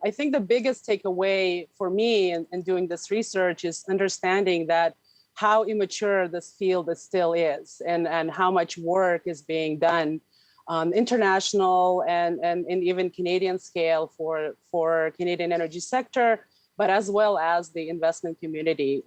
I think the biggest takeaway for me in doing this research is understanding that how immature this field still is, and how much work is being done international and even Canadian scale for Canadian energy sector, but as well as the investment community.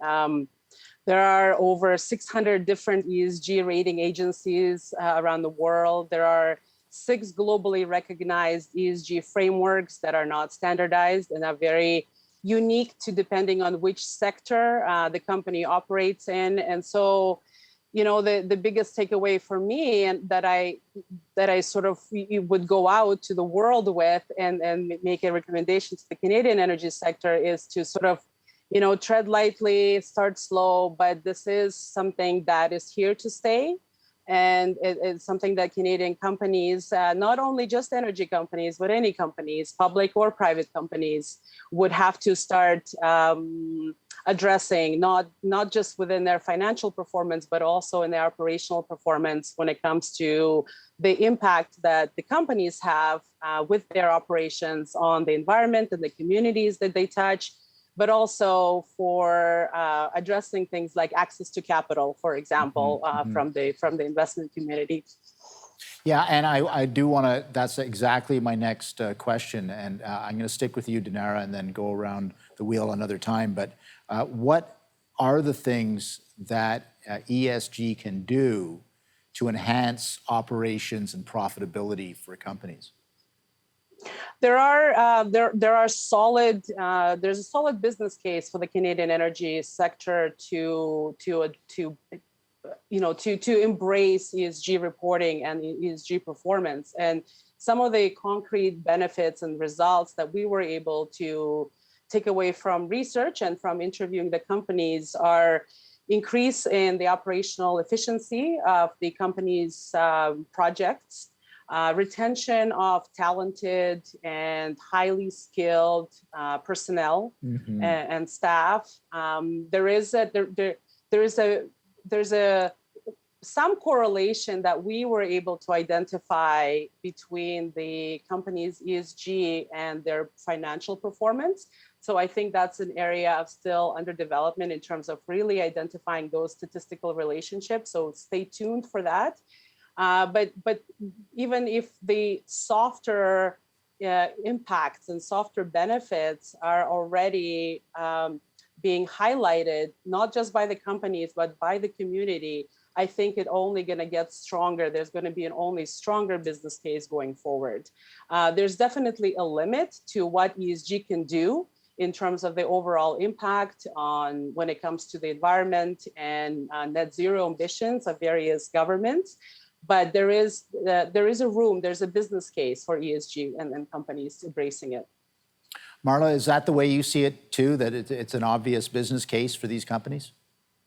There are over 600 different ESG rating agencies around the world. There are 6 globally recognized ESG frameworks that are not standardized and are very unique to depending on which sector the company operates in. And so, the biggest takeaway for me, and that I sort of would go out to the world with and make a recommendation to the Canadian energy sector is to sort of, tread lightly, start slow, but this is something that is here to stay. And it's something that Canadian companies, not only just energy companies, but any companies, public or private companies, would have to start addressing, not just within their financial performance, but also in their operational performance when it comes to the impact that the companies have with their operations on the environment and the communities that they touch, but also for addressing things like access to capital, for example, from the investment community. Yeah, and I do want to, that's exactly my next question. And I'm going to stick with you, Dinara, and then go around the wheel another time. But what are the things that ESG can do to enhance operations and profitability for companies? There are solid. There's a solid business case for the Canadian energy sector to embrace ESG reporting and ESG performance. And some of the concrete benefits and results that we were able to take away from research and from interviewing the companies are increase in the operational efficiency of the company's projects, retention of talented and highly skilled personnel and staff. There's some correlation that we were able to identify between the company's ESG and their financial performance. So I think that's an area of still under development in terms of really identifying those statistical relationships. So stay tuned for that. But even if the softer impacts and softer benefits are already being highlighted, not just by the companies, but by the community, I think it's only going to get stronger. There's going to be an only stronger business case going forward. There's definitely a limit to what ESG can do in terms of the overall impact on when it comes to the environment and net zero ambitions of various governments. But there is a room, there's a business case for ESG and companies embracing it. Marla, is that the way you see it too, that it's an obvious business case for these companies?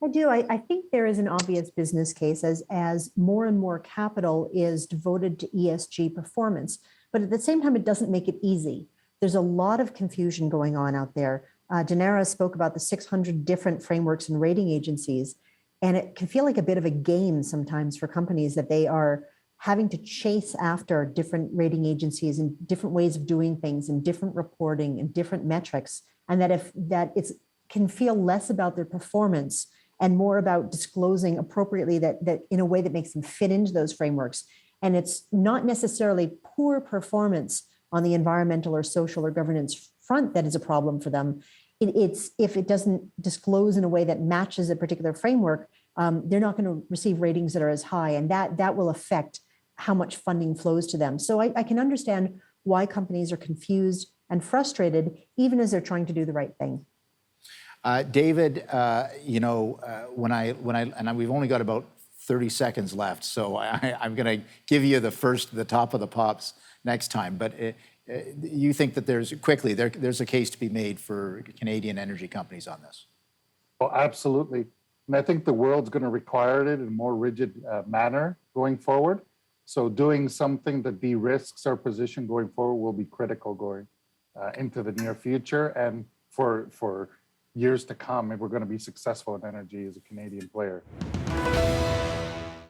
I do. I think there is an obvious business case as more and more capital is devoted to ESG performance. But at the same time, it doesn't make it easy. There's a lot of confusion going on out there. Dinara spoke about the 600 different frameworks and rating agencies. And it can feel like a bit of a game sometimes for companies that they are having to chase after different rating agencies and different ways of doing things and different reporting and different metrics. And that it can feel less about their performance and more about disclosing appropriately that in a way that makes them fit into those frameworks. And it's not necessarily poor performance on the environmental or social or governance front that is a problem for them. It's if it doesn't disclose in a way that matches a particular framework, they're not going to receive ratings that are as high, and that will affect how much funding flows to them. So I can understand why companies are confused and frustrated, even as they're trying to do the right thing. David, we've only got about 30 seconds left, so I'm going to give you the top of the pops next time. But you think that there's a case to be made for Canadian energy companies on this? Well, absolutely. And I think the world's going to require it in a more rigid manner going forward. So doing something that de-risks our position going forward will be critical going into the near future. And for years to come, if we're going to be successful in energy as a Canadian player.